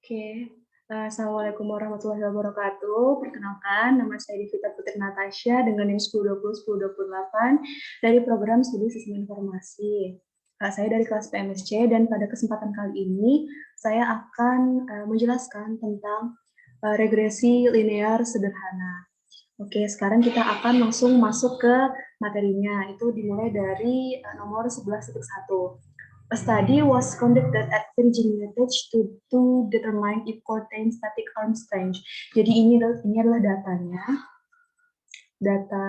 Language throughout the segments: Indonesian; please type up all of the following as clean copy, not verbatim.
Oke, Assalamualaikum warahmatullahi wabarakatuh. Perkenalkan, nama saya Devita Putri Natasha dengan NIM 1020-1028 dari program studi Sistem Informasi. Saya dari kelas PMSC dan pada kesempatan kali ini saya akan menjelaskan tentang regresi linear sederhana. Oke, sekarang kita akan langsung masuk ke materinya. Itu dimulai dari nomor 11.1. A study was conducted at Virginia Tech to determine if contain static arm strength. Jadi ini adalah data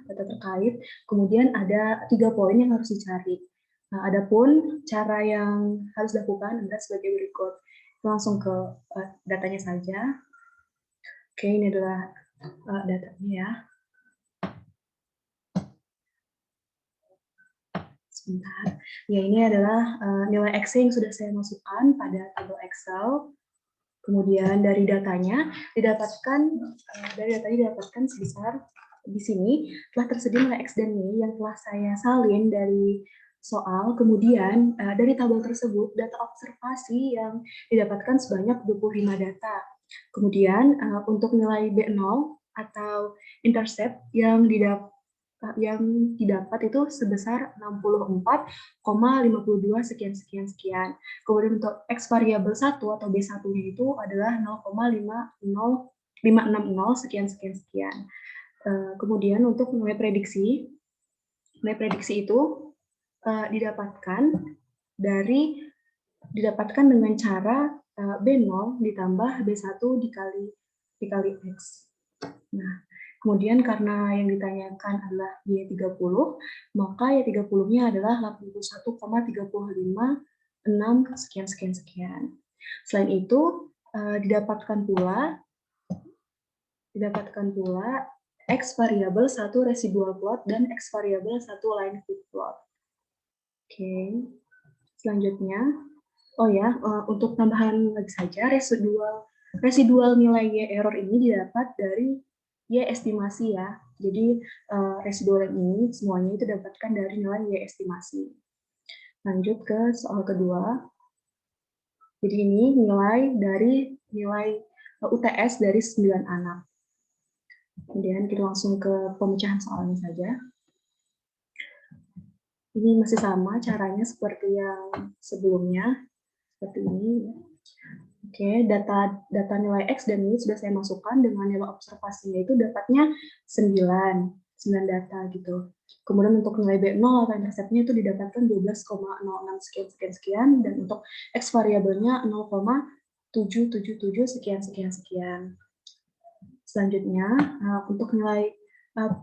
terkait. Kemudian ada 3 poin yang harus dicari. Nah, adapun cara yang harus dilakukan adalah sebagai berikut. Langsung ke datanya saja. Oke, ini adalah datanya ya. Sebentar. Ya, ini adalah nilai X yang sudah saya masukkan pada tabel Excel. Kemudian dari datanya didapatkan sebesar di sini telah tersedia nilai X dan Y yang telah saya salin dari soal. Kemudian dari tabel tersebut data observasi yang didapatkan sebanyak 25 data. Kemudian untuk nilai B0 atau intercept yang didapat itu sebesar 64,52 sekian. Kemudian untuk X variabel 1 atau B1-nya itu adalah 0,560 sekian. Kemudian untuk nilai prediksi itu didapatkan dengan cara B0 ditambah B1 dikali X. Nah, kemudian karena yang ditanyakan adalah Y30, maka Y30-nya adalah 81,356 sekian. Selain itu, didapatkan pula X variabel 1 residual plot dan X variabel 1 line fit plot. Oke. Selanjutnya, untuk tambahan lagi saja, residual nilai Y error ini didapat dari Y estimasi ya. Jadi residual ini semuanya itu didapatkan dari nilai Y estimasi. Lanjut ke soal kedua. Jadi ini nilai UTS dari 9 anak. Kemudian kita langsung ke pemecahan soalnya saja. Ini masih sama caranya seperti yang sebelumnya. Seperti ini. Oke, data nilai X dan Y sudah saya masukkan dengan nilai observasinya itu dapatnya 9 data gitu. Kemudian untuk nilai B0 atau interceptnya itu didapatkan 12,06 sekian, dan untuk X variabelnya 0,777 sekian. Selanjutnya, untuk nilai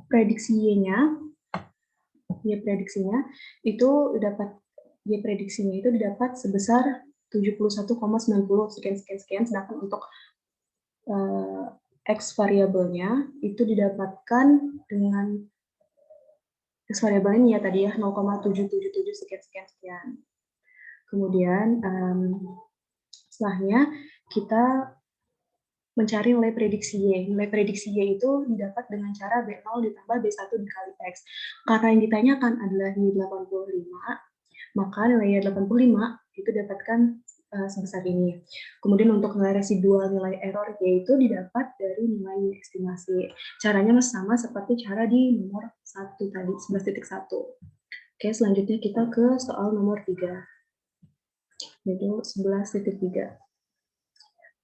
prediksi Y-nya itu didapat sebesar 71,90 sekian, sedangkan untuk X variabelnya itu didapatkan dengan X variabelnya tadi ya 0,777 sekian. Kemudian setelahnya kita mencari nilai prediksi Y. Nilai prediksi Y itu didapat dengan cara B0 ditambah B1 dikali X. Karena yang ditanyakan adalah Y85, maka nilai Y85 itu didapatkan sebesar ini. Kemudian untuk nilai residual nilai error yaitu didapat dari nilai estimasi. Caranya sama seperti cara di nomor 1 tadi, 11.1. Oke, selanjutnya kita ke soal nomor 3. Yaitu 11.3.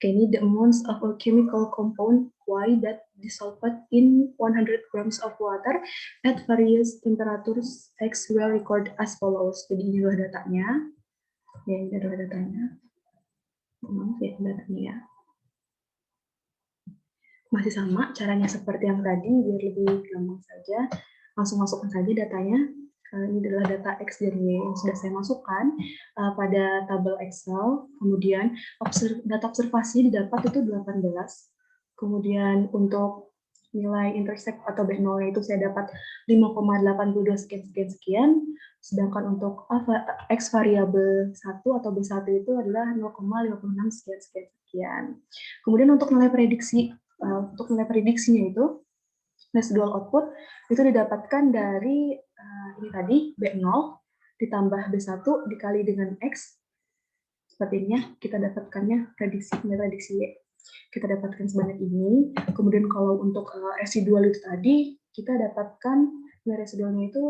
Okay, ini the amounts of a chemical compound Y that dissolved in 100 grams of water at various temperatures X will record as follows. Jadi ini adalah datanya. Ya, ini adalah datanya. Datanya ya. Masih sama caranya seperti yang tadi, biar lebih gampang saja. Langsung masukkan saja datanya. Ini adalah data X dan Y yang sudah saya masukkan pada tabel Excel. Kemudian data observasi didapat itu 18. Kemudian untuk nilai intercept atau B0 itu saya dapat 5,82 sekian. Sedangkan untuk X variabel 1 atau B1 itu adalah 0,56 sekian. Kemudian untuk nilai prediksinya itu residual output itu didapatkan dari ini tadi B0 ditambah B1 dikali dengan X seperti ini ya, kita dapatkannya prediksi Y. Kita dapatkan sebanyak ini. Kemudian kalau untuk residual itu tadi, kita dapatkan nilai residualnya itu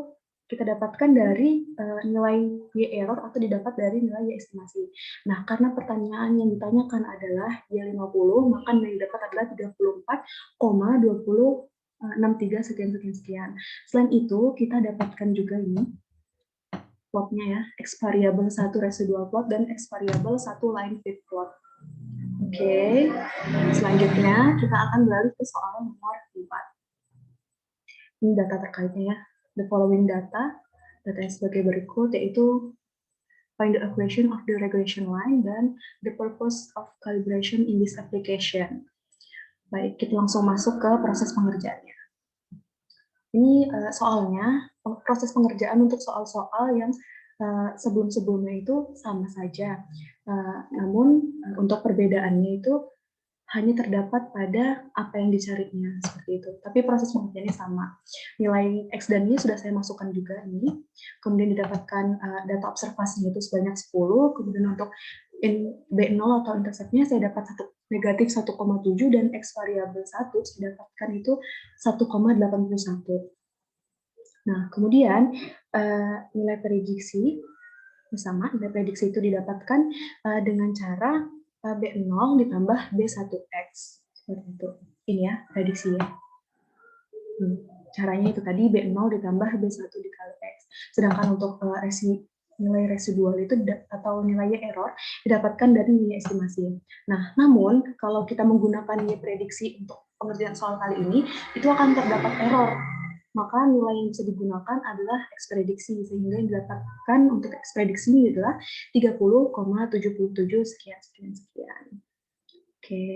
kita dapatkan dari nilai Y error atau didapat dari nilai Y estimasi. Nah, karena pertanyaan yang ditanyakan adalah Y50, maka nilai yang didapat adalah 34,2063 sekian. Selain itu, kita dapatkan juga ini plotnya ya, X variable 1 residual plot dan X variable 1 line fit plot. Oke, selanjutnya kita akan beralih ke soal nomor 4. Ini data terkaitnya ya. The following data yang sebagai berikut, yaitu find the equation of the regression line dan the purpose of calibration in this application. Baik, kita langsung masuk ke proses pengerjaannya. Ini soalnya, proses pengerjaan untuk soal-soal yang sebelum-sebelumnya itu sama saja. Namun untuk perbedaannya itu hanya terdapat pada apa yang dicarinya, seperti itu. Tapi proses pengerjaannya sama. Nilai X dan Y sudah saya masukkan juga ini. Kemudian didapatkan data observasinya itu sebanyak 10. Kemudian untuk B0 atau interceptnya saya dapat negatif 1,7 dan X variabel 1 saya dapatkan itu 1,81. Nah, kemudian nilai prediksi sama, nilai prediksi itu didapatkan dengan cara B0 ditambah B1X. Seperti itu. Ini ya, prediksinya. Caranya itu tadi B0 ditambah B1 dikali X. Sedangkan untuk nilai residual itu atau nilai error didapatkan dari nilai estimasi. Nah, namun kalau kita menggunakan nilai prediksi untuk pengerjaan soal kali ini, itu akan terdapat error. Maka nilai yang bisa digunakan adalah X prediksi, sehingga yang didapatkan untuk X prediksi ini adalah 30,77 sekian. Oke.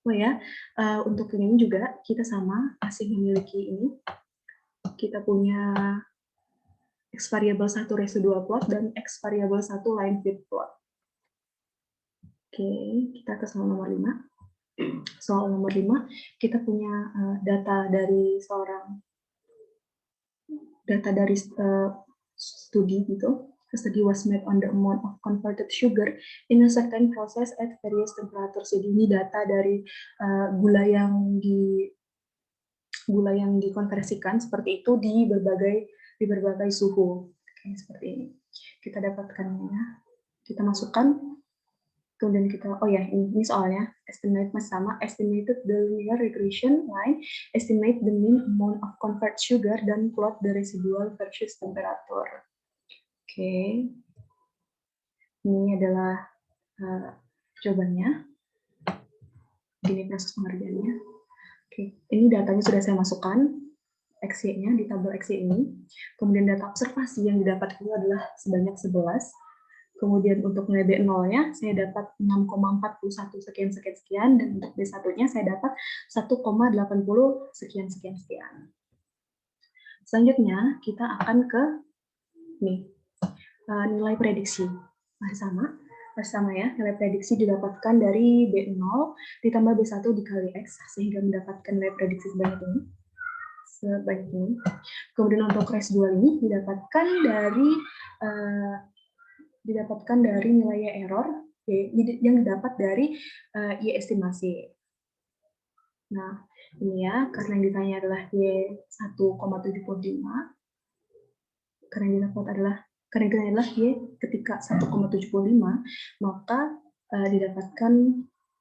Oh ya, untuk ini juga kita sama masih memiliki ini. Kita punya X variabel 1 residual plot dan X variabel 1 line fit plot. Oke, kita ke soal nomor 5. Soal nomor 5, kita punya data dari studi gitu. The study was made on the amount of converted sugar in a certain process at various temperatures. Jadi ini data dari gula yang dikonversikan seperti itu di berbagai suhu. Oke, seperti ini. Kita dapatkannya. Kita masukkan. Kemudian kita, ini soalnya, estimate sama, estimated the linear regression line, estimate the mean amount of convert sugar, dan plot the residual versus temperature. Oke. Ini adalah jawabannya. Ini proses pengerjaannya. Oke. Ini datanya sudah saya masukkan, XY-nya di tabel XY ini. Kemudian data observasi yang didapat itu adalah sebanyak 11. Kemudian untuk nilai B0-nya saya dapat 6,41 sekian, dan untuk B1-nya saya dapat 1,80 sekian. Selanjutnya kita akan ke nilai prediksi. Masih sama ya, nilai prediksi didapatkan dari B0 ditambah B1 dikali X, sehingga mendapatkan nilai prediksi sebanyak ini. Kemudian untuk residual ini didapatkan dari nilai error yang didapat dari Y estimasi. Nah, ini ya, karena yang ditanya adalah Y 1,75, karena yang ditanya adalah Y ketika 1,75, maka didapatkan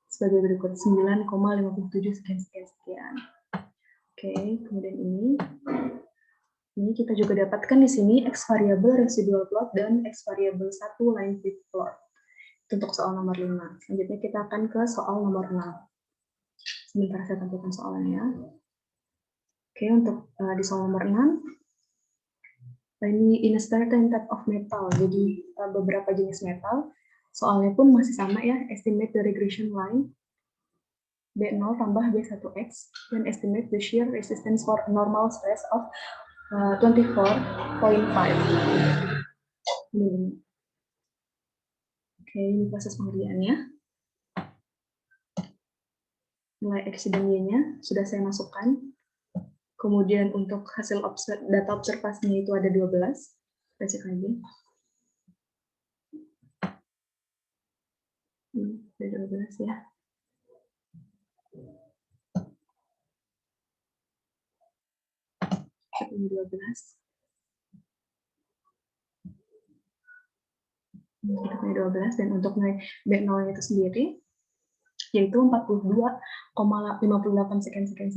sebagai berikut 9,57 sekian. Oke, kemudian ini kita juga dapatkan di sini X variabel residual plot dan X variabel 1 line fit plot. Itu untuk soal nomor 5. Selanjutnya kita akan ke soal nomor 6. Sebentar saya tampilkan soalnya. Oke, untuk di soal nomor 6, ini in a certain type of metal, jadi beberapa jenis metal. Soalnya pun masih sama ya, estimate the regression line B0 tambah B1X, dan estimate the shear resistance for a normal stress of 24.5. Oke, ini proses pengerjaannya. Nilai X dan Y-nya sudah saya masukkan. Kemudian untuk hasil data observasinya itu ada 12. Kita cek lagi. B12 ya. B12. Untuk B12 dan untuk nilai B0 itu sendiri yaitu 42,58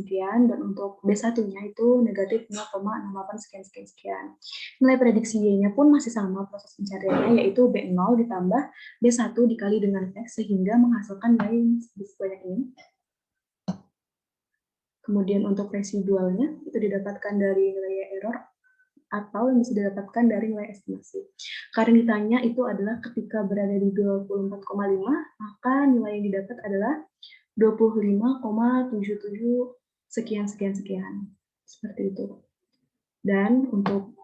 sekian dan untuk B1-nya itu negatif 0,68 sekian. Nilai prediksi Y-nya pun masih sama proses pencariannya, yaitu B0 ditambah B1 dikali dengan X sehingga menghasilkan nilai sebanyak ini. Kemudian untuk residualnya itu didapatkan dari nilai error atau yang bisa didapatkan dari nilai estimasi. Karena ditanya itu adalah ketika berada di 24,5, maka nilai yang didapat adalah 25,77 sekian. Seperti itu. Dan untuk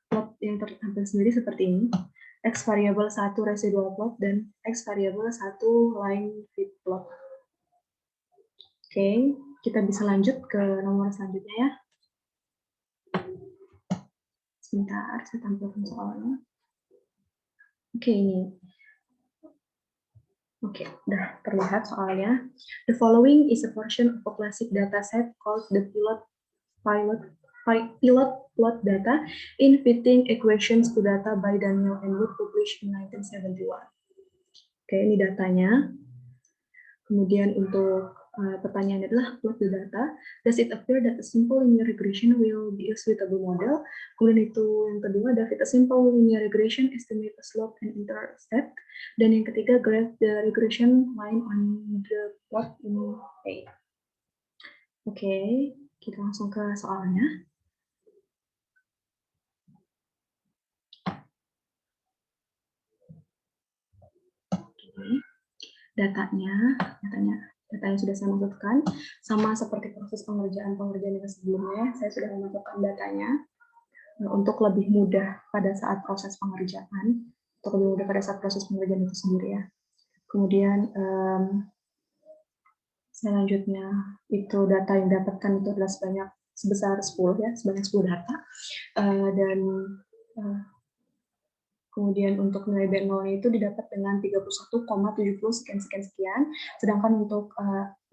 plot yang tertampil sendiri seperti ini. X variabel 1 residual plot dan X variabel 1 line fit plot. Oke, kita bisa lanjut ke nomor selanjutnya ya. Sebentar, saya tampilkan soalnya. Oke, ini. Oke, udah terlihat soalnya. The following is a portion of a classic dataset called the pilot plot data in fitting equations to data by Daniel and Wood published in 1971. Oke, ini datanya. Kemudian untuk pertanyaannya adalah plot the data. Does it appear that a simple linear regression will be a suitable model? Kemudian itu yang kedua, does a simple linear regression estimate a slope and intercept? Dan yang ketiga, graph the regression line on the plot in A. Oke, kita langsung ke soalnya. Datanya sudah saya masukkan, sama seperti proses pengerjaan yang sebelumnya, saya sudah memasukkan datanya untuk lebih mudah pada saat proses pengerjaan, itu sendiri ya. Kemudian selanjutnya itu data yang didapatkan itu adalah sebesar 10 ya, sebanyak 10 data, dan kemudian untuk nilai B0 itu didapat dengan 31,70 sekian, sedangkan untuk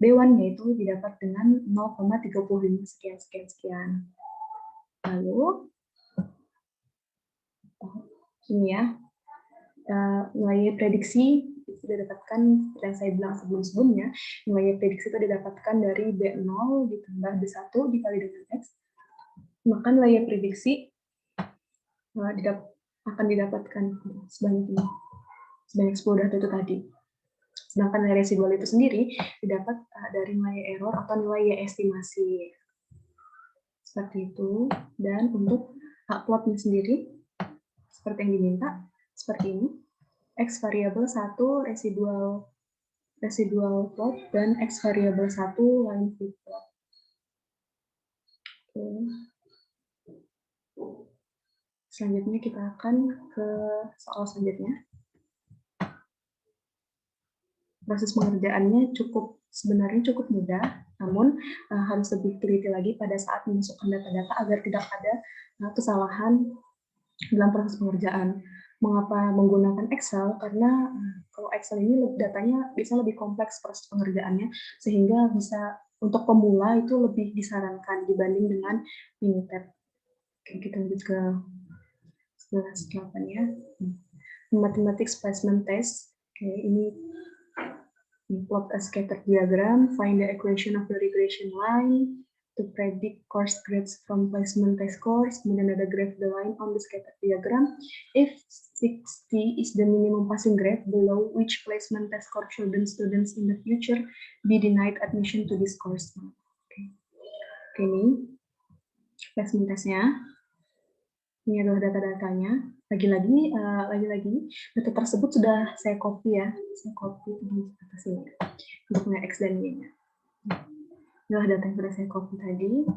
B1-nya itu didapat dengan 0,35 sekian. Lalu, ini ya, nilai prediksi itu didapatkan, yang saya bilang sebelumnya, nilai prediksi itu didapatkan dari B0 ditambah B1 dikali dengan X, maka nilai prediksi akan didapatkan sebanyak 10 data itu tadi. Sedangkan nilai residual itu sendiri didapat dari nilai error atau nilai estimasi. Seperti itu. Dan untuk plotnya sendiri, seperti yang diminta, seperti ini. X variabel 1 residual plot dan X variabel 1 line fit plot. Oke. Selanjutnya kita akan ke soal selanjutnya. Proses pengerjaannya sebenarnya cukup mudah, namun harus lebih teliti lagi pada saat memasukkan data-data agar tidak ada kesalahan dalam proses pengerjaan. Mengapa menggunakan Excel? Karena kalau Excel ini datanya bisa lebih kompleks proses pengerjaannya, sehingga bisa untuk pemula itu lebih disarankan dibanding dengan Minitab. Oke, kita lanjut ke 11.8 ya. Mathematics placement test. Oke, ini plot a scatter diagram, find the equation of the regression line to predict course grades from placement test course, kemudian ada graph the line on the scatter diagram. If 60 is the minimum passing grade, below which placement test course students in the future be denied admission to this course. Oke, ini placement testnya. Ini adalah data-datanya. Lagi-lagi, data tersebut sudah saya copy ya. Saya copy di atas sini. Untuk X dan Y-nya. Inilah data yang sudah saya copy tadi.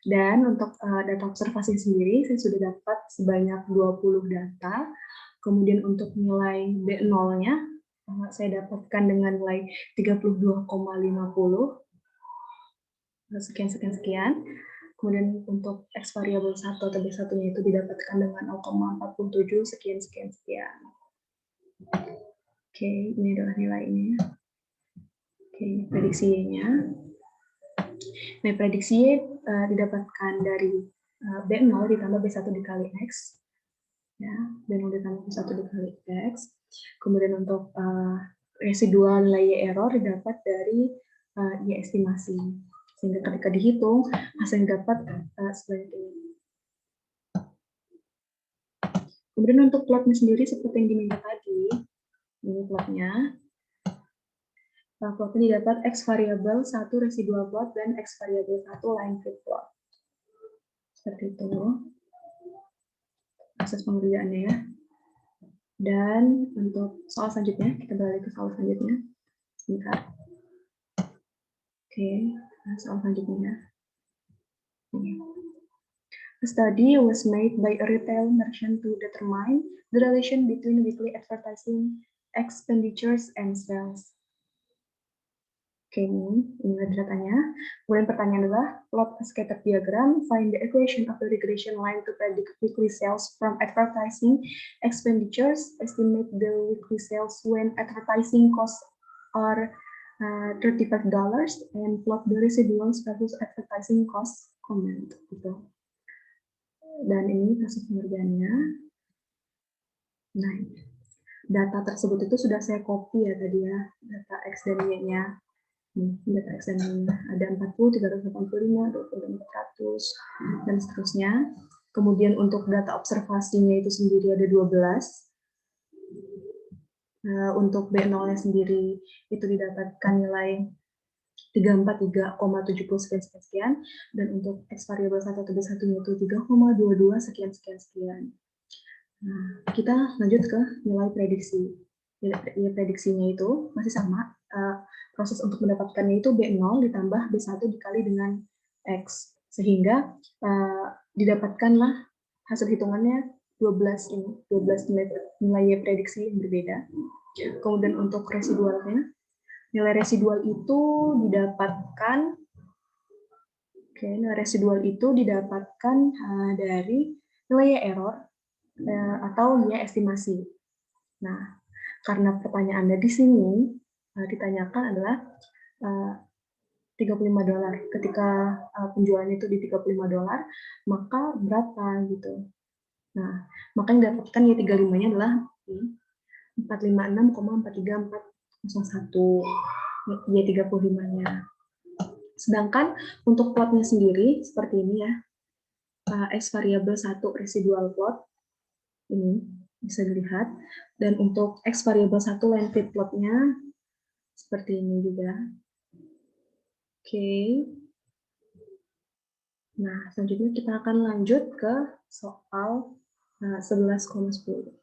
Dan untuk data observasi sendiri, saya sudah dapat sebanyak 20 data. Kemudian untuk nilai B0-nya, saya dapatkan dengan nilai 32,50. Sekian. Kemudian untuk X variabel 1 atau B1-nya itu didapatkan dengan 0,47 sekian. Oke, ini adalah nilainya. Oke, prediksi Y-nya. Nah, prediksi Y didapatkan dari B0 ditambah B1 dikali X. Ya, B0 ditambah B1 dikali X. Kemudian untuk residual nilai Y error didapat dari Y estimasi. Sehingga ketika dihitung, hasil yang dapat sebanyak ini. Kemudian untuk plotnya sendiri seperti yang diminta tadi, ini plotnya. Plotnya didapat X variabel 1 residual plot dan X variabel 1 line fit plot. Seperti itu. Proses pengerjaannya ya. Dan untuk soal selanjutnya, kita beralih ke soal selanjutnya. Sebentar. Oke, soal selanjutnya. A study was made by a retail merchant to determine the relation between weekly advertising expenditures and sales. Oke, ini datanya. Kemudian pertanyaan adalah, plot a scatter diagram, find the equation of the regression line to predict weekly sales from advertising expenditures, estimate the weekly sales when advertising costs are $35, and plot the residuals versus advertising costs comment. Gitu. Dan ini proses pengerjaannya. Nah, data tersebut itu sudah saya copy ya tadi ya, data X dan Y-nya. Data X dan Y-nya ada 40, 385, 2400, dan seterusnya. Kemudian untuk data observasinya itu sendiri ada 12. Untuk B0-nya sendiri itu didapatkan nilai 343,70 sekian, dan untuk X variabel 1 atau B1-nya itu 3,22 sekian. Nah, kita lanjut ke nilai prediksi. Nilai prediksinya itu masih sama. Proses untuk mendapatkannya itu B0 ditambah B1 dikali dengan X. Sehingga didapatkanlah hasil hitungannya 12 nilai prediksi yang berbeda. Kemudian untuk residualnya, nilai residual itu didapatkan dari nilai error atau Y estimasi. Nah, karena pertanyaannya di sini ditanyakan adalah $35. Ketika penjualannya itu di $35, maka berapa gitu. Nah, maka yang didapatkan Y35-nya adalah 456,43401 Y35-nya. Sedangkan untuk plotnya sendiri seperti ini ya. X variabel 1 residual plot ini bisa dilihat, dan untuk X variabel 1 line fit plotnya seperti ini juga. Oke. Nah, selanjutnya kita akan lanjut ke soal 11,10.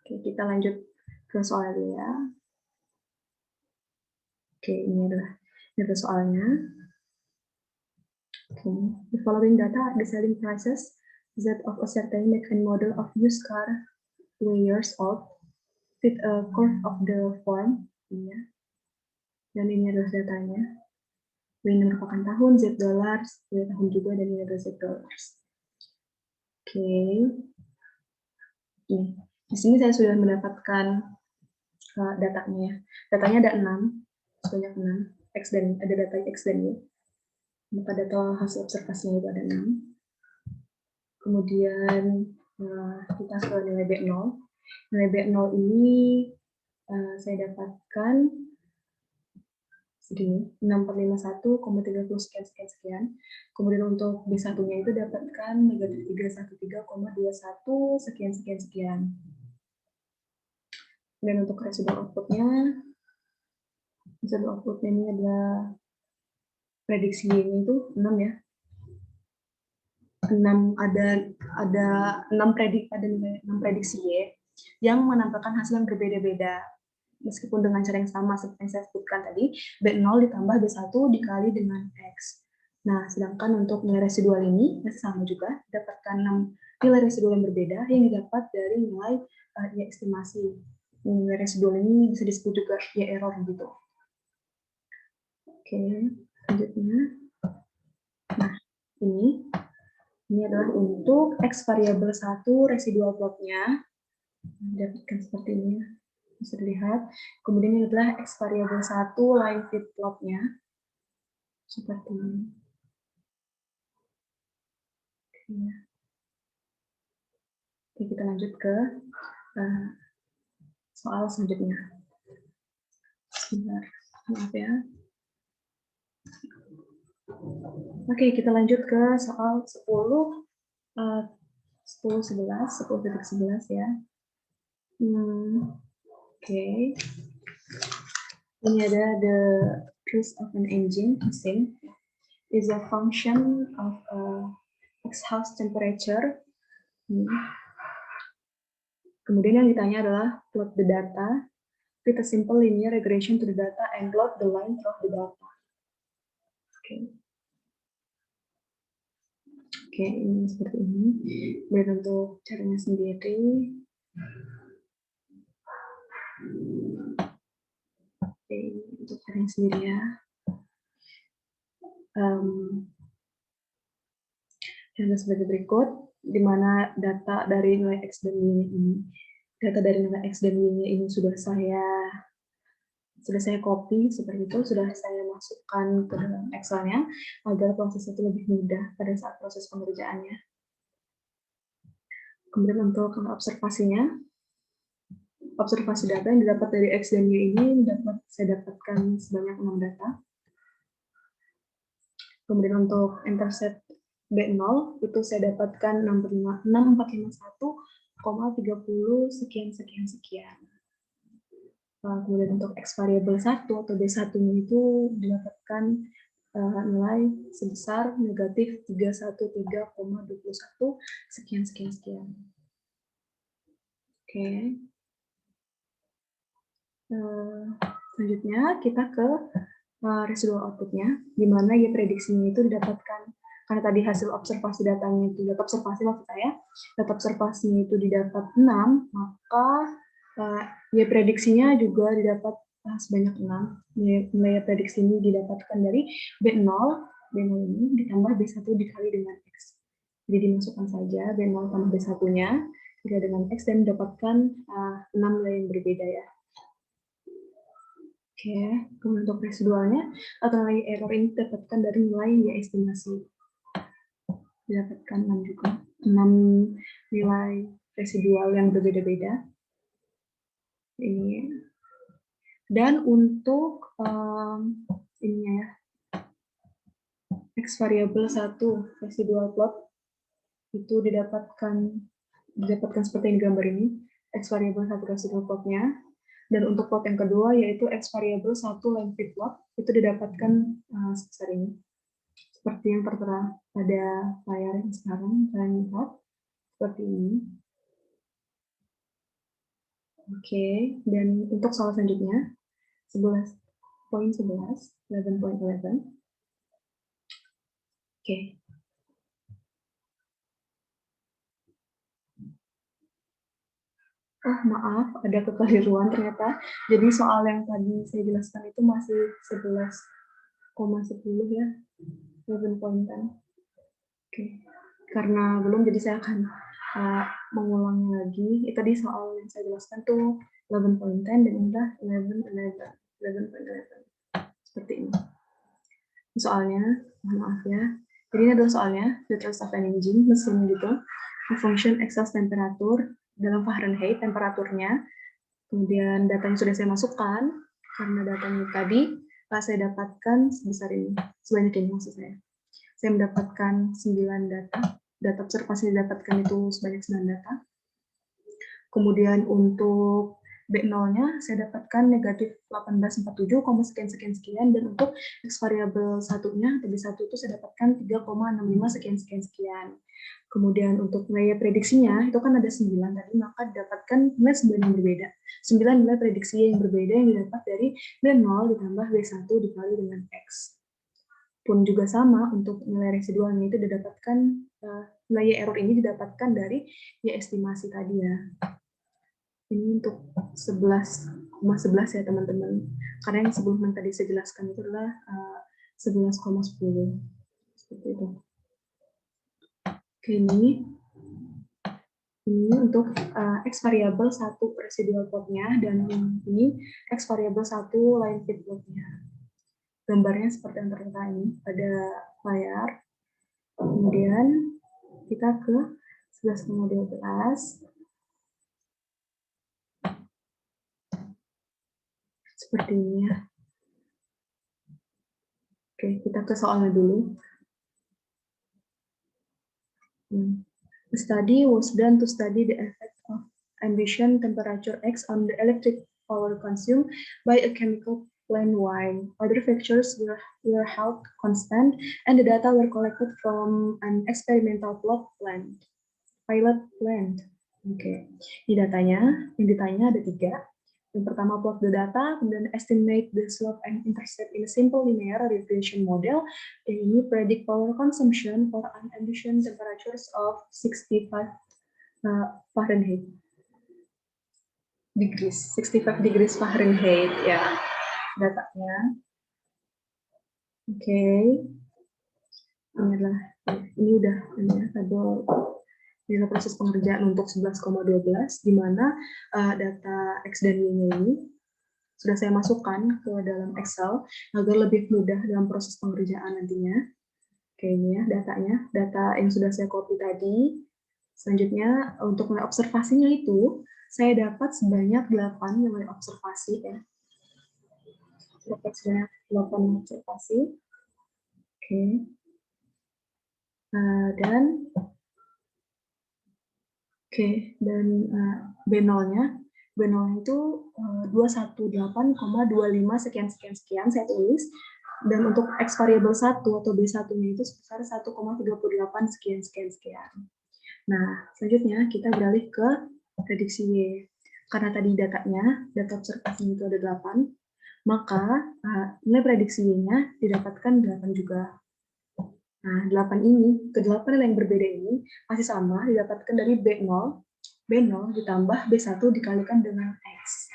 Oke, kita lanjut ke soalnya ya. Oke, ini adalah soalnya. Okay. The following data are the selling prices that of a certain make and model of used car 2 years old with a curve of the form. Ya. Dan ini adalah datanya. W merupakan tahun, Z dollars, Y tahun juga, dan ini adalah Z dollars. Oke. Ini. Di sini saya sudah mendapatkan datanya. Datanya ada 6, sebanyak 6. Ada data X dan Y. Maka data hasil observasinya itu ada 6. Kemudian kita ke nilai B0. Nilai B0 ini saya dapatkan segini, 6451,30 sekian. Kemudian untuk B1-nya itu dapatkan negatif 313,21 sekian. Dan untuk residual outputnya ini adalah prediksi ini itu 6 ya. 6 ada 6 prediksi Y yang menampilkan hasil yang berbeda-beda. Meskipun dengan cara yang sama seperti yang saya sebutkan tadi, B0 ditambah B1 dikali dengan X. Nah, sedangkan untuk nilai residual ini masih sama juga, dapatkan 6 nilai residual yang berbeda yang didapat dari nilai Y estimasi. Nilai residual ini bisa disebut juga Y error gitu. Oke, selanjutnya. Nah, ini Ini adalah untuk X variabel 1 residual plotnya. Dapatkan seperti ini, bisa dilihat. Kemudian ini adalah X variabel 1 line fit plotnya. Seperti ini. Oke, kita lanjut ke soal selanjutnya. Sebentar, maaf ya. Oke, kita lanjut ke soal 10.11 ya. Oke. Ini ada the truth of an engine mesin is a function of exhaust temperature. Kemudian yang ditanya adalah plot the data with a simple linear regression to the data and plot the line of the data. Oke, ini seperti ini. Kemudian untuk caranya sendiri, oke, untuk caranya sendiri ya. Yang sebagai berikut, di mana data dari nilai X dan Y-nya ini, data dari nilai X dan Y-nya ini sudah saya copy seperti itu, sudah saya masukkan ke dalam Excel-nya agar proses itu lebih mudah pada saat proses pengerjaannya. Kemudian untuk observasinya, observasi data yang didapat dari X dan Y ini saya dapatkan sebanyak 6 data. Kemudian untuk intercept B0 itu saya dapatkan 6451,30 sekian. Kemudian untuk X variabel 1 atau B1-nya itu didapatkan nilai sebesar negatif 313,21 sekian. Oke. Selanjutnya kita ke residual output-nya, di mana ya prediksinya itu didapatkan karena tadi hasil observasi datanya itu, data observasinya itu didapat 6, maka ya prediksinya juga didapat sebanyak 6. Nilai prediksi ini didapatkan dari B0 ini ditambah B1 dikali dengan X. Jadi dimasukkan saja B0 tambah B1-nya dikali dengan X dan mendapatkan 6 nilai yang berbeda ya. Oke, kemudian untuk residualnya atau nilai error ini didapatkan dari nilai ya estimasi. Didapatkan 6 juga. 6 nilai residual yang berbeda-beda. Ini. Dan untuk ininya ya, X variabel 1 residual plot itu didapatkan seperti yang digambar ini. X variabel 1 residual plotnya. Dan untuk plot yang kedua yaitu X variabel 1 line fit plot itu didapatkan sebesar ini. Seperti yang tertera pada layar yang sekarang kalian lihat seperti ini. Oke, dan untuk soal selanjutnya 11.11. Oke. Oh, maaf, ada kekeliruan ternyata. Jadi soal yang tadi saya jelaskan itu masih 11,10 ya. 11.10. Oke. Karena belum, jadi saya akan mengulangi lagi. Itu tadi soal yang saya jelaskan tuh 11.10 dan udah 11.11. Seperti ini. Soalnya, maaf ya. Jadi ini adalah soalnya, the truth of an engine, mesin gitu. Function exhaust temperature dalam Fahrenheit temperaturnya. Kemudian datanya sudah saya masukkan. Karena datanya tadi saya dapatkan sebesar ini. Sebanyak ini maksud saya. Saya mendapatkan 9 data. Data observasi didapatkan itu sebanyak 9 data. Kemudian untuk B0-nya saya dapatkan negatif 1847, sekian, dan untuk X variabel satunya, atau B1 itu saya dapatkan 3,65 sekian. Kemudian untuk nilai prediksinya, itu kan ada 9 tadi, maka didapatkan nilai 9 yang berbeda. 9 nilai prediksi yang berbeda yang didapat dari B0 ditambah B1 dikali dengan X. Pun juga sama, untuk nilai residualnya itu didapatkan, nilai error ini didapatkan dari ya estimasi tadi ya. Ini untuk 11,11 ya teman-teman. Karena yang sebelum tadi saya jelaskan itu adalah 11,10. Seperti itu. Oke, ini untuk X variabel 1 residual plotnya, dan ini X variabel 1 line fit plotnya. Gambarnya seperti yang terlihat ini pada layar. Kemudian kita ke 11,12. Seperti ini ya. Oke, kita ke soalnya dulu. The study was done to study the effect of ambient temperature X on the electric power consumed by a chemical plant Y. Other factors were held constant, and the data were collected from an experimental pilot plant. Oke, di datanya, yang ditanya ada 3. Yang pertama, plot the data, kemudian estimate the slope and intercept in a simple linear regression model, dan ini predict power consumption for ambient temperatures of 65 Fahrenheit. 65 degrees Fahrenheit, ya, datanya. Oke. Ini udah adalah proses pengerjaan untuk 11,12, di mana data X dan Y-nya ini sudah saya masukkan ke dalam Excel agar lebih mudah dalam proses pengerjaan nantinya. Oke, ini ya datanya, data yang sudah saya copy tadi. Selanjutnya untuk nilai observasinya itu saya dapat sebanyak 8 nilai observasi ya. Dapat sebanyak 8 observasi. Oke. Dan B0-nya itu 218,25 sekian saya tulis, dan untuk X variabel 1 atau B1-nya itu sebesar 1,38 sekian. Nah, selanjutnya kita beralih ke prediksi Y. Karena tadi data observasinya itu ada 8, maka nilai prediksi Y-nya didapatkan 8 juga. Nah, 8 ini, ke-8 nilai yang berbeda ini masih sama, didapatkan dari B0 ditambah B1 dikalikan dengan X.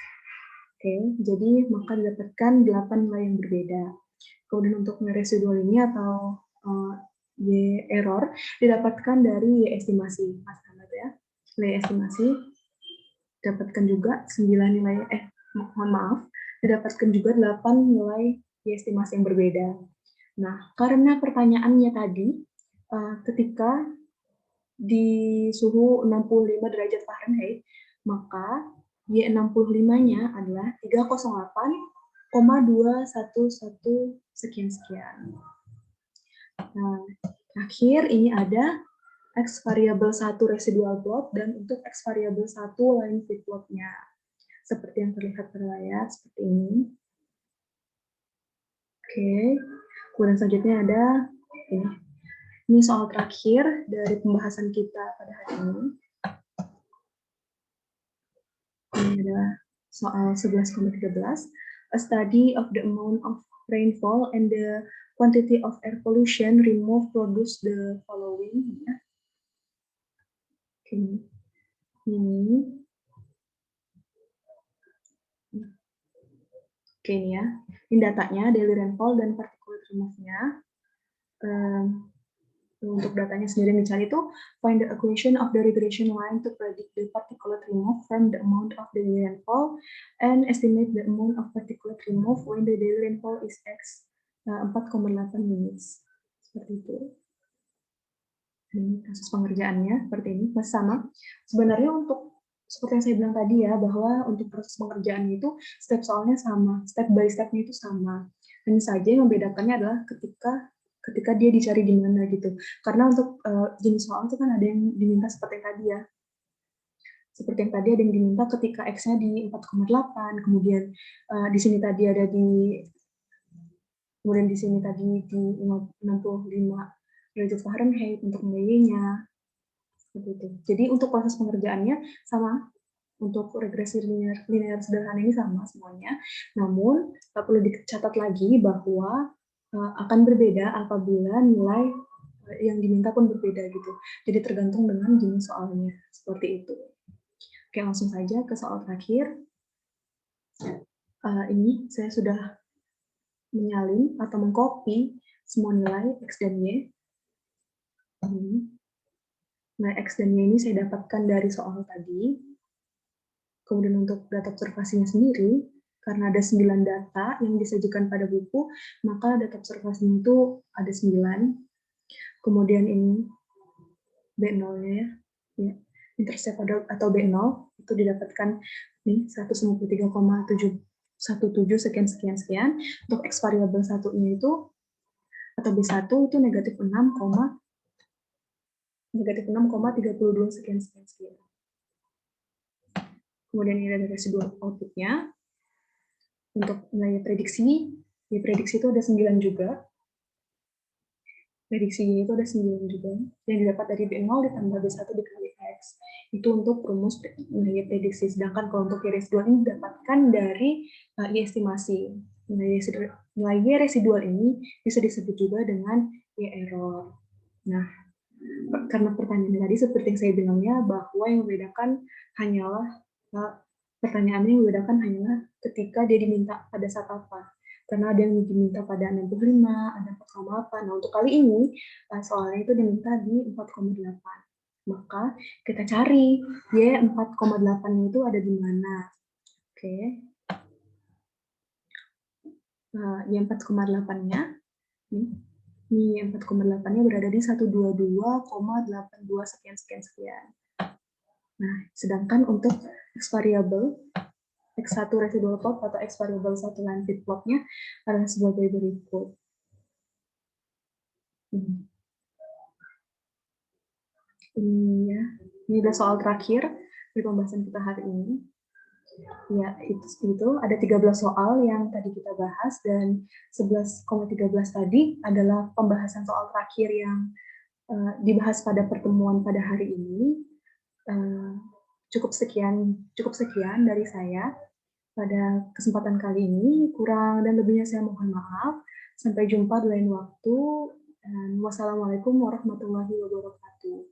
Oke, jadi maka didapatkan 8 nilai yang berbeda. Kemudian untuk nilai residual ini atau Y error didapatkan dari Y estimasi. Nilai estimasi didapatkan juga 9 nilai, didapatkan juga 8 nilai Y estimasi yang berbeda. Nah, karena pertanyaannya tadi, ketika di suhu 65 derajat Fahrenheit, maka Y65-nya adalah 308,211 sekian. Nah, terakhir ini ada X variabel 1 residual plot dan untuk X variabel 1 line fit plotnya. Seperti yang terlihat pada layar, seperti ini. Oke, kemudian selanjutnya ada ini. Ini soal terakhir dari pembahasan kita pada hari ini. Ini adalah soal 11,13. A study of the amount of rainfall and the quantity of air pollution removed produce the following. Ya. Oke. Oke, ini ya. Ini datanya, daily rainfall dan particulate remove-nya. Untuk datanya sendiri dicari itu, find the equation of the regression line to predict the particulate remove from the amount of daily rainfall and estimate the amount of particulate remove when the daily rainfall is X 4,8 minutes. Seperti itu. Ini kasus pengerjaannya seperti ini, masih sama. Sebenarnya untuk seperti yang saya bilang tadi ya, bahwa untuk proses pengerjaan itu step soalnya sama, step by step-nya itu sama. Hanya saja yang membedakannya adalah ketika dia dicari di mana gitu. Karena untuk jenis soal itu kan ada yang diminta seperti yang tadi ya. Seperti yang tadi ada yang diminta ketika X-nya di 4,8, kemudian di sini tadi ada kemudian di sini tadi di 65 derajat Fahrenheit untuk Y-nya. Seperti itu. Jadi untuk proses pengerjaannya sama, untuk regresi linear sederhana ini sama semuanya. Namun perlu dicatat lagi bahwa akan berbeda apabila nilai yang diminta pun berbeda gitu. Jadi tergantung dengan jenis soalnya. Seperti itu. Oke, langsung saja ke soal terakhir. Ini saya sudah menyalin atau mengcopy semua nilai X dan Y. Nilai X dan Y ini saya dapatkan dari soal tadi. Kemudian untuk data observasinya sendiri, karena ada 9 data yang disajikan pada buku, maka data observasinya itu ada 9. Kemudian ini B0-nya ya, intercept atau B0 itu didapatkan nih 193,717 sekian sekian sekian. Untuk X variabel satunya itu atau B1 itu negatif 6,32 sekian sekian sekian. Kemudian ini ada residual outputnya. Untuk nilai prediksi, di prediksi itu ada 9 juga. Prediksinya itu ada 9 juga. Yang didapat dari B0 ditambah B1 dikali X. Itu untuk rumus nilai prediksi. Sedangkan kalau untuk Y residual ini didapatkan dari Y estimasi. Nilai Y residual ini bisa disebut juga dengan Y error. Nah, karena pertanyaan tadi seperti yang saya bilangnya, bahwa yang membedakan hanyalah pertanyaannya yang membedakan hanyalah ketika dia diminta pada saat apa. Karena ada yang diminta pada 65, ada 4,8. Nah, untuk kali ini soalnya itu diminta di 4,8. Maka kita cari Y 4,8 itu ada di mana. Oke. Nah, Y 4,8-nya ini 4,8-nya berada di 122,82 sekian sekian sekian. Nah, sedangkan untuk X variable X1 residual plot atau X variable 1 line fit plotnya adalah sebagai berikut. Ini ya, ini adalah soal terakhir di pembahasan kita hari ini. Ya, itu ada 13 soal yang tadi kita bahas, dan 11,13 tadi adalah pembahasan soal terakhir yang dibahas pada pertemuan pada hari ini. Cukup sekian dari saya pada kesempatan kali ini. Kurang dan lebihnya saya mohon maaf. Sampai jumpa di lain waktu. Dan wassalamualaikum warahmatullahi wabarakatuh.